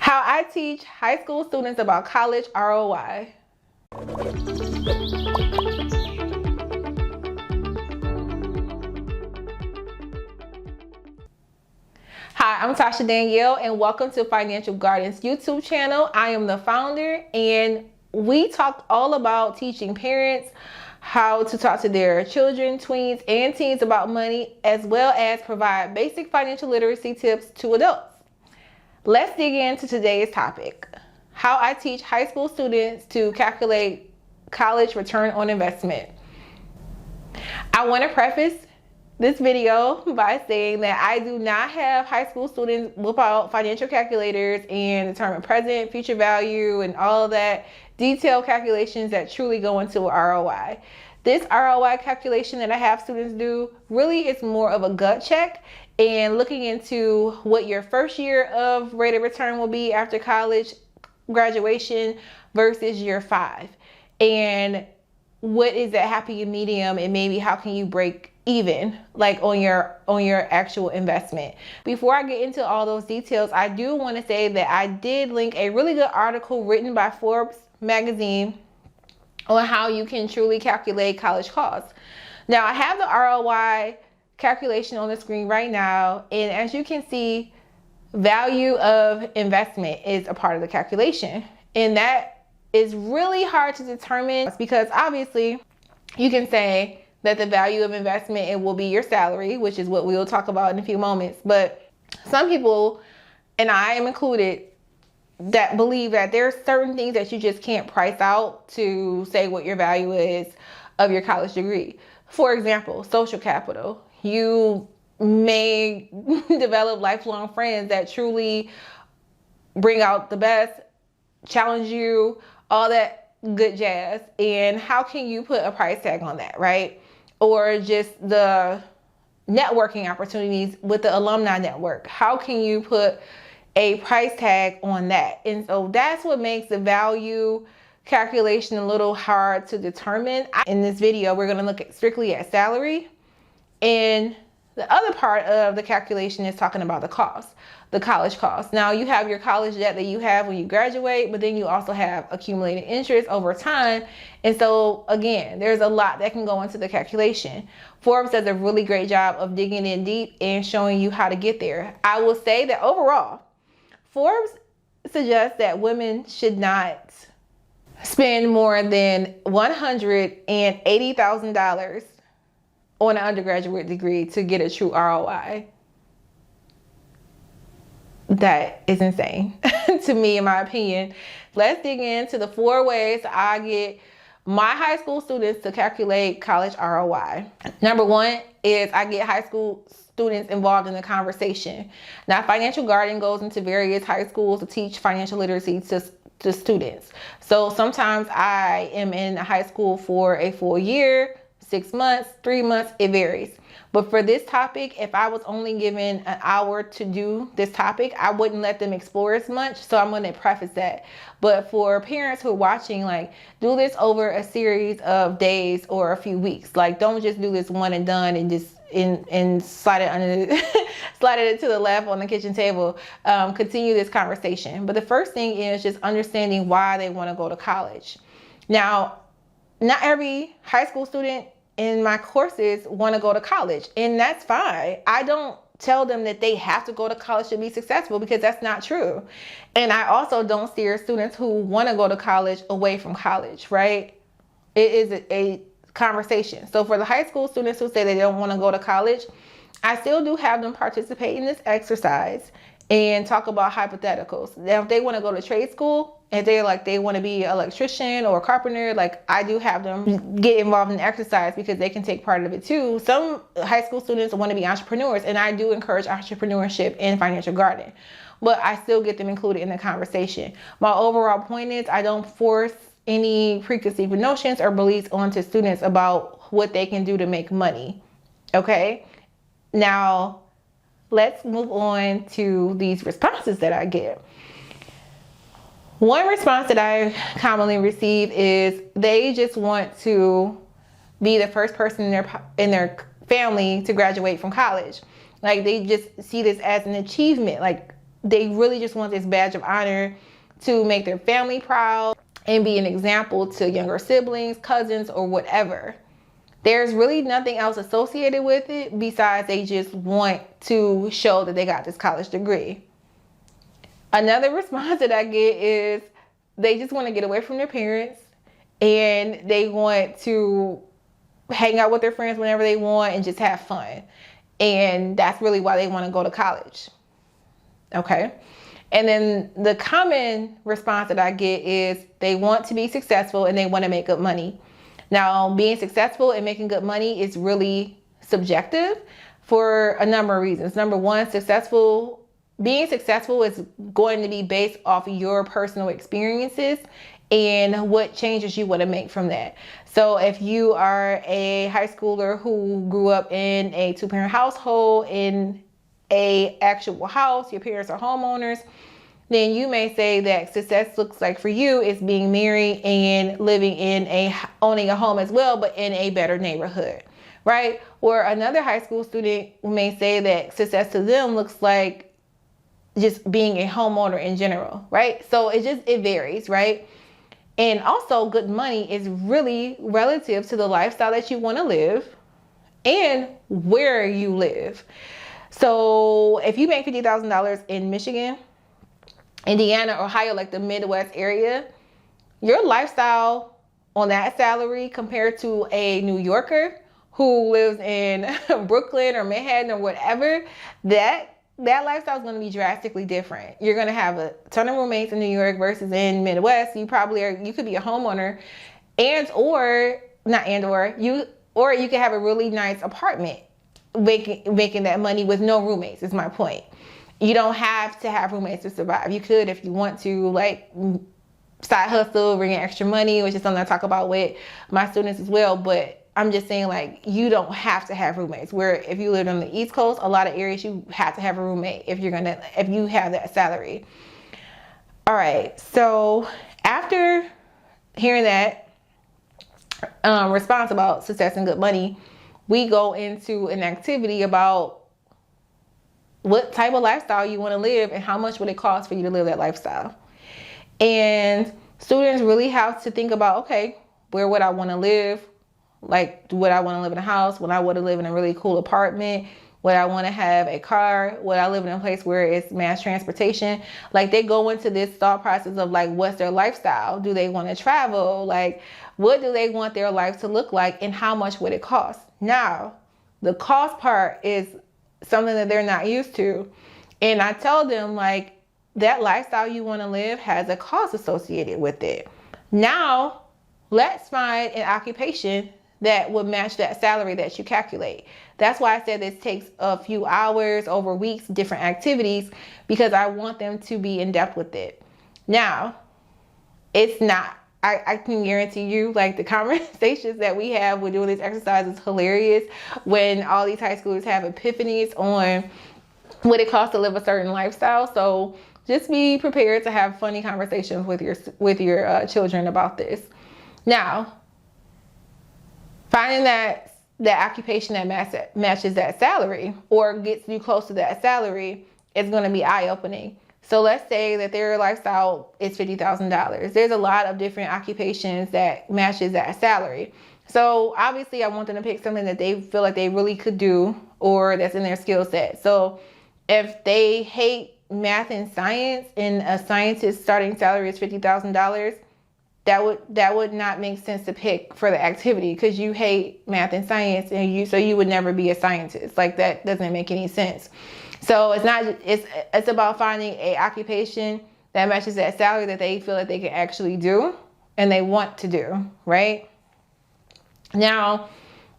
How I teach high school students about college ROI. Hi, I'm Tasha Danielle and welcome to Financial Gardens YouTube channel. I am the founder and we talk all about teaching parents how to talk to their children, tweens, and teens about money, as well as provide basic financial literacy tips to adults. Let's dig into today's topic, how I teach high school students to calculate college return on investment. I want to preface this video by saying that I do not have high school students whip out financial calculators and determine present, future value, and all of that detailed calculations that truly go into ROI. This ROI calculation that I have students do really is more of a gut check and looking into what your first year of rate of return will be after college graduation versus year 5. And what is that happy medium, and maybe how can you break even like on your actual investment. Before I get into all those details, I do want to say that I did link a really good article written by Forbes magazine on how you can truly calculate college costs. Now I have the ROI calculation on the screen right now, and as you can see, value of investment is a part of the calculation, and that is really hard to determine because obviously you can say that the value of investment, it will be your salary, which is what we will talk about in a few moments. But some people, and I am included, that believe that there are certain things that you just can't price out to say what your value is of your college degree. For example, social capital. You may develop lifelong friends that truly bring out the best, challenge you, all that good jazz. And how can you put a price tag on that, right? Or just the networking opportunities with the alumni network. How can you put a price tag on that? And so that's what makes the value calculation a little hard to determine. In this video, we're going to look strictly at salary, and the other part of the calculation is talking about the cost, the college cost. Now you have your college debt that you have when you graduate, but then you also have accumulated interest over time. And so again, there's a lot that can go into the calculation. Forbes does a really great job of digging in deep and showing you how to get there. I will say that overall, Forbes suggests that women should not spend more than $180,000 on an undergraduate degree to get a true ROI. That is insane to me, in my opinion. Let's dig into the 4 ways I get my high school students to calculate college ROI. Number 1 is I get high school students involved in the conversation. Now, Financial Garden goes into various high schools to teach financial literacy to students. So sometimes I am in a high school for a full year, 6 months, 3 months, it varies. But for this topic, if I was only given an hour to do this topic, I wouldn't let them explore as much. So I'm going to preface that. But for parents who are watching, like, do this over a series of days or a few weeks. Like, don't just do this one and done and just and slide it under slide it to the left on the kitchen table. Continue this conversation. But the first thing is just understanding why they want to go to college. Now, not every high school student in my courses want to go to college, and that's fine. I don't tell them that they have to go to college to be successful, because that's not true. And I also don't steer students who want to go to college away from college, right? It is a conversation. So for the high school students who say they don't want to go to college, I still do have them participate in this exercise and talk about hypotheticals. Now, if they want to go to trade school, if they want to be an electrician or a carpenter, like, I do have them get involved in exercise because they can take part of it too. Some high school students want to be entrepreneurs, and I do encourage entrepreneurship in Financial Garden, but I still get them included in the conversation. My overall point is I don't force any preconceived notions or beliefs onto students about what they can do to make money. Okay, now let's move on to these responses that I get. One response that I commonly receive is they just want to be the first person in their family to graduate from college. Like, they just see this as an achievement. Like, they really just want this badge of honor to make their family proud and be an example to younger siblings, cousins, or whatever. There's really nothing else associated with it besides they just want to show that they got this college degree. Another response that I get is they just want to get away from their parents and they want to hang out with their friends whenever they want and just have fun. And that's really why they want to go to college. Okay. And then the common response that I get is they want to be successful and they want to make good money. Now, being successful and making good money is really subjective for a number of reasons. Number one, being successful is going to be based off of your personal experiences and what changes you want to make from that. So if you are a high schooler who grew up in a two-parent household in a actual house, your parents are homeowners, then you may say that success looks like for you is being married and owning a home as well, but in a better neighborhood, right? Or another high school student may say that success to them looks like just being a homeowner in general, right? So it varies, right? And also good money is really relative to the lifestyle that you want to live and where you live. So if you make $50,000 in Michigan, Indiana, Ohio, like the Midwest area, your lifestyle on that salary compared to a New Yorker who lives in Brooklyn or Manhattan or whatever, that lifestyle is going to be drastically different. You're going to have a ton of roommates in New York versus in Midwest. You could be a homeowner or you could have a really nice apartment making that money with no roommates is my point. You don't have to have roommates to survive. You could, if you want to, like, side hustle, bring in extra money, which is something I talk about with my students as well. But I'm just saying, like, you don't have to have roommates. Where if you live on the East Coast, a lot of areas you have to have a roommate if you have that salary. All right. So after hearing that response about success and good money, we go into an activity about what type of lifestyle you want to live and how much would it cost for you to live that lifestyle. And students really have to think about, okay, where would I want to live? Like, would I want to live in a house? Would I want to live in a really cool apartment? Would I want to have a car? Would I live in a place where it's mass transportation? Like, they go into this thought process of, like, what's their lifestyle? Do they want to travel? Like, what do they want their life to look like and how much would it cost? Now, the cost part is something that they're not used to. And I tell them, like, that lifestyle you want to live has a cost associated with it. Now, let's find an occupation that would match that salary that you calculate. That's why I said this takes a few hours over weeks, different activities, because I want them to be in depth with it. Now, it's not, I can guarantee you, like, the conversations that we have when doing this exercise is hilarious when all these high schoolers have epiphanies on what it costs to live a certain lifestyle. So just be prepared to have funny conversations with your children about this. Now, finding that occupation that matches that salary or gets you close to that salary is going to be eye-opening. So let's say that their lifestyle is $50,000. There's a lot of different occupations that matches that salary. So obviously I want them to pick something that they feel like they really could do or that's in their skill set. So if they hate math and science and a scientist's starting salary is $50,000, that would not make sense to pick for the activity because you hate math and science and so you would never be a scientist. Like, that doesn't make any sense. So it's about finding a occupation that matches that salary that they feel like they can actually do and they want to do, right? Now,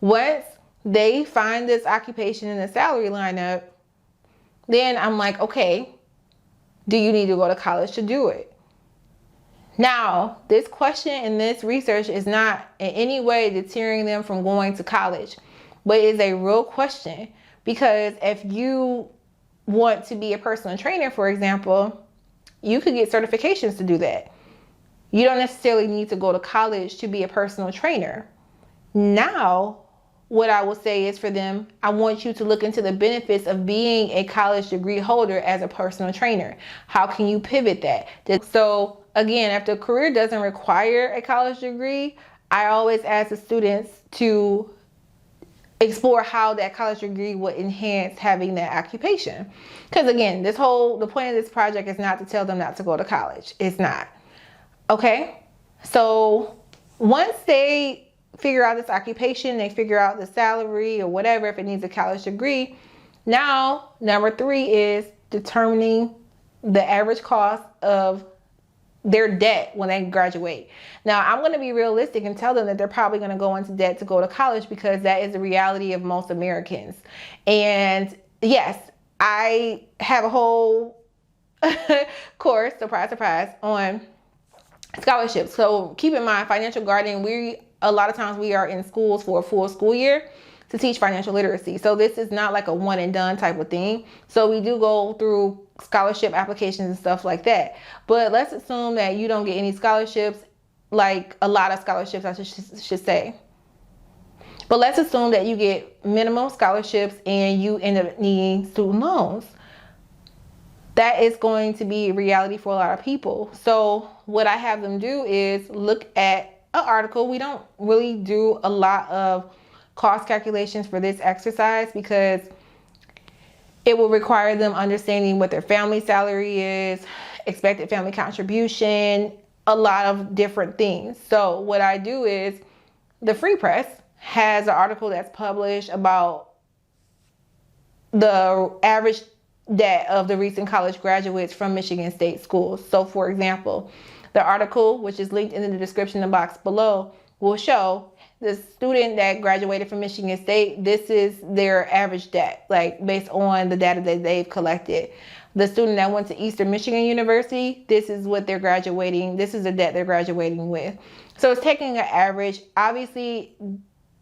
once they find this occupation in the salary lineup, then I'm like, okay, do you need to go to college to do it? Now, this question and this research is not in any way deterring them from going to college, but it is a real question because if you want to be a personal trainer, for example, you could get certifications to do that. You don't necessarily need to go to college to be a personal trainer. Now, what I will say is for them, I want you to look into the benefits of being a college degree holder as a personal trainer. How can you pivot that? So again, if the career doesn't require a college degree, I always ask the students to explore how that college degree would enhance having that occupation. Because again, the point of this project is not to tell them not to go to college. It's not. Okay? So once they figure out this occupation, they figure out the salary or whatever, if it needs a college degree, now number 3 is determining the average cost of their debt when they graduate. Now, I'm going to be realistic and tell them that they're probably going to go into debt to go to college, because that is the reality of most Americans. And yes, I have a whole course, surprise, surprise, on scholarships. So keep in mind, financial guardian, a lot of times we are in schools for a full school year to teach financial literacy. So this is not like a one and done type of thing. So we do go through scholarship applications and stuff like that. But let's assume that you don't get any scholarships, like a lot of scholarships, I should say. But let's assume that you get minimum scholarships and you end up needing student loans. That is going to be a reality for a lot of people. So what I have them do is look at an article. We don't really do a lot of cost calculations for this exercise because it will require them understanding what their family salary is, expected family contribution, a lot of different things. So what I do is, the Free Press has an article that's published about the average debt of the recent college graduates from Michigan State schools. So for example, the article, which is linked in the description box below, will show the student that graduated from Michigan State, this is their average debt, like based on the data that they've collected. The student that went to Eastern Michigan University, this is what they're graduating, this is the debt they're graduating with. So it's taking an average. Obviously,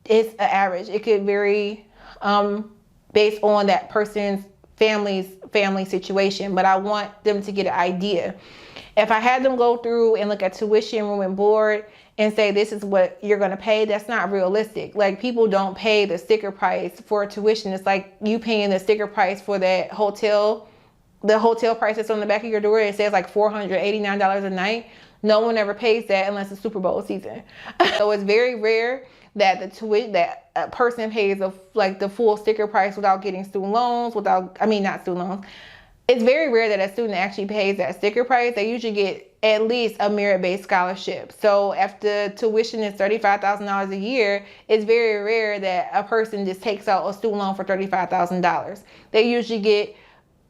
it's an average. It could vary based on that person's family situation, but I want them to get an idea. If I had them go through and look at tuition, room and board, and say this is what you're going to pay, that's not realistic. Like, people don't pay the sticker price for tuition. It's like you paying the sticker price for that hotel, the hotel price that's on the back of your door. It says like $489 a night. No one ever pays that unless it's Super Bowl season. So it's very rare that that a person pays the full sticker price without getting student loans, not student loans. It's very rare that a student actually pays that sticker price. They usually get at least a merit-based scholarship. So if the tuition is $35,000 a year, it's very rare that a person just takes out a student loan for $35,000. They usually get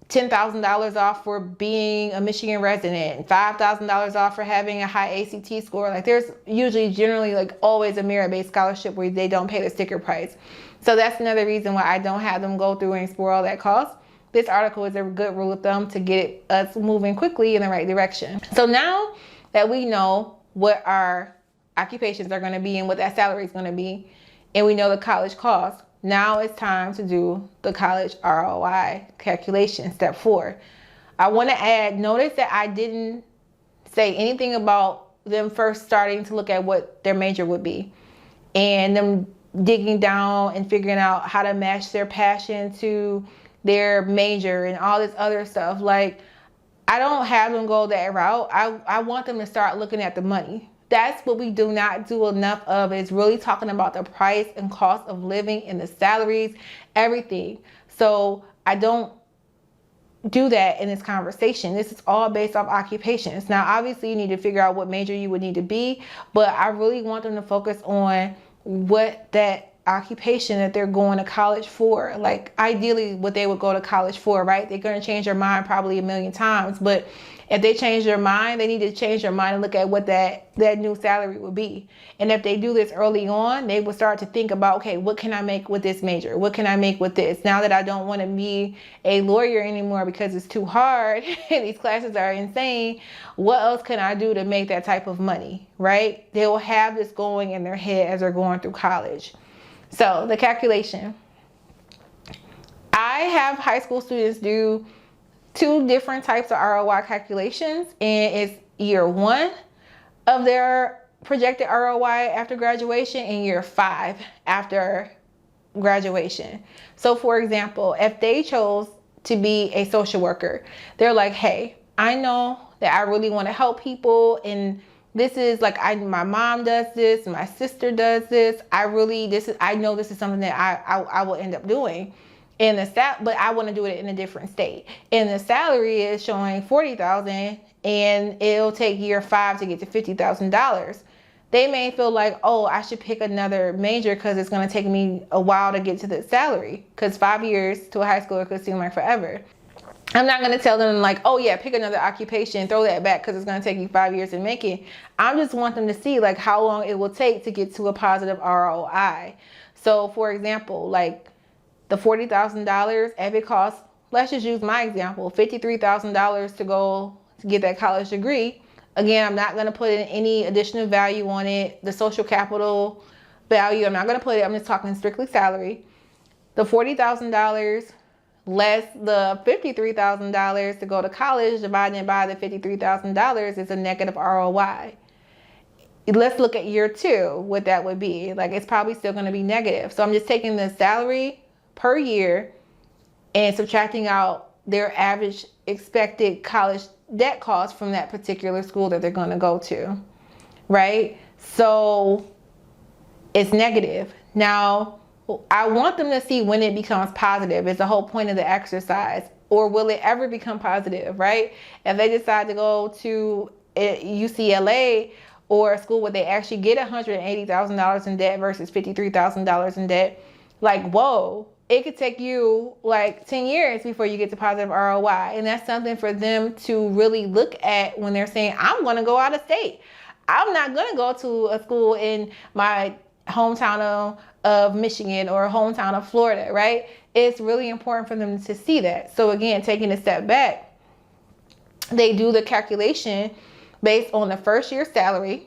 $10,000 off for being a Michigan resident, $5,000 off for having a high ACT score. Like, there's usually generally like always a merit-based scholarship where they don't pay the sticker price. So that's another reason why I don't have them go through and explore all that cost. This article is a good rule of thumb to get us moving quickly in the right direction. So now that we know what our occupations are going to be and what that salary is going to be, and we know the college cost, now it's time to do the college ROI calculation, step 4. I want to add, notice that I didn't say anything about them first starting to look at what their major would be and them digging down and figuring out how to match their passion to their major and all this other stuff. Like, I don't have them go that route. I want them to start looking at the money. That's what we do not do enough of, is really talking about the price and cost of living and the salaries, everything. So I don't do that in this conversation. This is all based off occupations. Now, obviously you need to figure out what major you would need to be, but I really want them to focus on what that occupation that they're going to college for. Like, ideally what they would go to college for, right? They're going to change their mind probably a million times, but if they change their mind, they need to change their mind and look at what that new salary would be. And if they do this early on, they will start to think about, okay, what can I make with this major? What can I make with this? Now that I don't want to be a lawyer anymore because it's too hard and these classes are insane, what else can I do to make that type of money, right? They will have this going in their head as they're going through college. So the calculation. I have high school students do 2 different types of ROI calculations, and it's year 1 of their projected ROI after graduation and year 5 after graduation. So for example, if they chose to be a social worker, they're like, hey, I know that I really want to help people, and this is like, my mom does this, my sister does this. I know this is something that I will end up doing. But I want to do it in a different state. And the salary is showing $40,000, and it'll take year 5 to get to $50,000. They may feel like, oh, I should pick another major because it's going to take me a while to get to the salary, because 5 years to a high schooler could seem like forever. I'm not going to tell them like, oh yeah, pick another occupation, throw that back because it's going to take you 5 years to make it. I just want them to see like how long it will take to get to a positive ROI. So for example, like the $40,000, if it costs, let's just use my example, $53,000 to go to get that college degree. Again, I'm not going to put in any additional value on it. The social capital value, I'm not going to put it, I'm just talking strictly salary. The $40,000 less the $53,000 to go to college divided by the $53,000 is a negative ROI. Let's look at year 2, what that would be. Like, it's probably still going to be negative. So I'm just taking the salary per year and subtracting out their average expected college debt cost from that particular school that they're going to go to, right? So it's negative. Now, I want them to see when it becomes positive. It's the whole point of the exercise. Or will it ever become positive, right? If they decide to go to UCLA or a school where they actually get $180,000 in debt versus $53,000 in debt, like, whoa, it could take you like 10 years before you get to positive ROI. And that's something for them to really look at when they're saying, I'm going to go out of state. I'm not going to go to a school in my hometown of Michigan or hometown of Florida, right? It's really important for them to see that. So again, taking a step back, they do the calculation based on the first year's salary,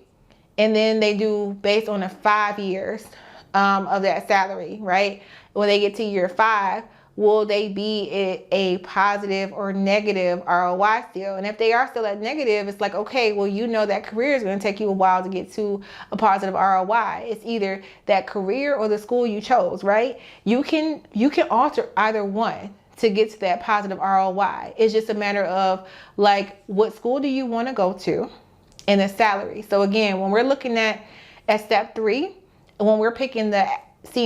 and then they do based on the 5 years of that salary, right? When they get to year 5, will they be a positive or negative ROI still? And if they are still at negative, it's like, okay, well, you know that career is going to take you a while to get to a positive ROI. It's either that career or the school you chose, right? You can alter either one to get to that positive ROI. It's just a matter of like, what school do you want to go to and the salary. So again, when we're looking at step 3, when we're seeing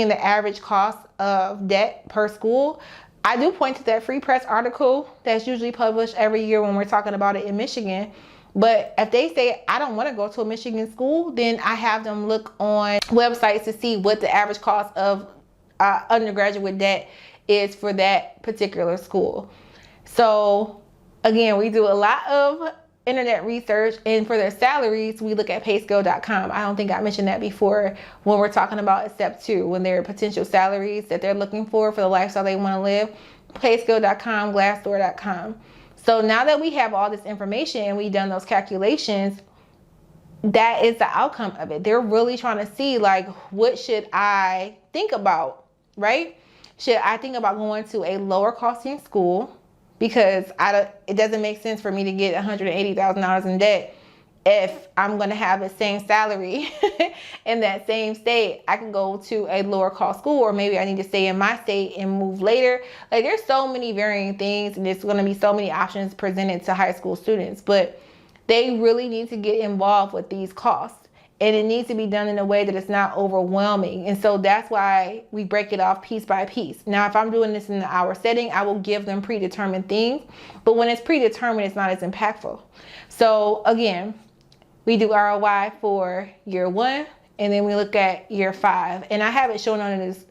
the average cost of debt per school, I do point to that free press article that's usually published every year when we're talking about it in Michigan. But if they say, I don't want to go to a Michigan school, then I have them look on websites to see what the average cost of undergraduate debt is for that particular school. So again, we do a lot of internet research, and for their salaries, we look at payscale.com. I don't think I mentioned that before when we're talking about step 2, when their potential salaries that they're looking for the lifestyle they want to live, payscale.com, glassdoor.com. So now that we have all this information and we've done those calculations, that is the outcome of it. They're really trying to see, like, what should I think about, right? Should I think about going to a lower costing school? Because it doesn't make sense for me to get $180,000 in debt if I'm going to have the same salary in that same state. I can go to a lower cost school, or maybe I need to stay in my state and move later. Like, there's so many varying things, and there's going to be so many options presented to high school students. But they really need to get involved with these costs. And it needs to be done in a way that it's not overwhelming. And so that's why we break it off piece by piece. Now, if I'm doing this in the hour setting, I will give them predetermined things. But when it's predetermined, it's not as impactful. So again, we do ROI for year 1, and then we look at year 5. And I have it shown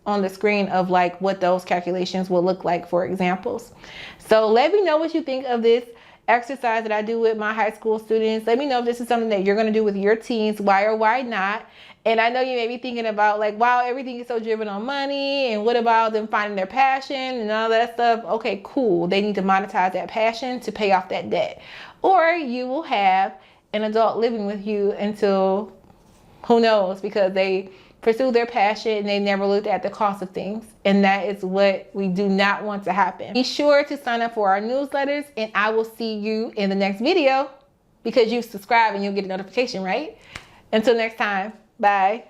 on the screen of like what those calculations will look like for examples. So let me know what you think of this exercise that I do with my high school students. Let me know if this is something that you're going to do with your teens, why or why not. And I know you may be thinking about like, wow, everything is so driven on money, and what about them finding their passion and all that stuff? Okay, cool. They need to monetize that passion to pay off that debt. Or you will have an adult living with you until who knows, because they pursue their passion and they never looked at the cost of things. And that is what we do not want to happen. Be sure to sign up for our newsletters, and I will see you in the next video, because you subscribe and you'll get a notification, right? Until next time, bye.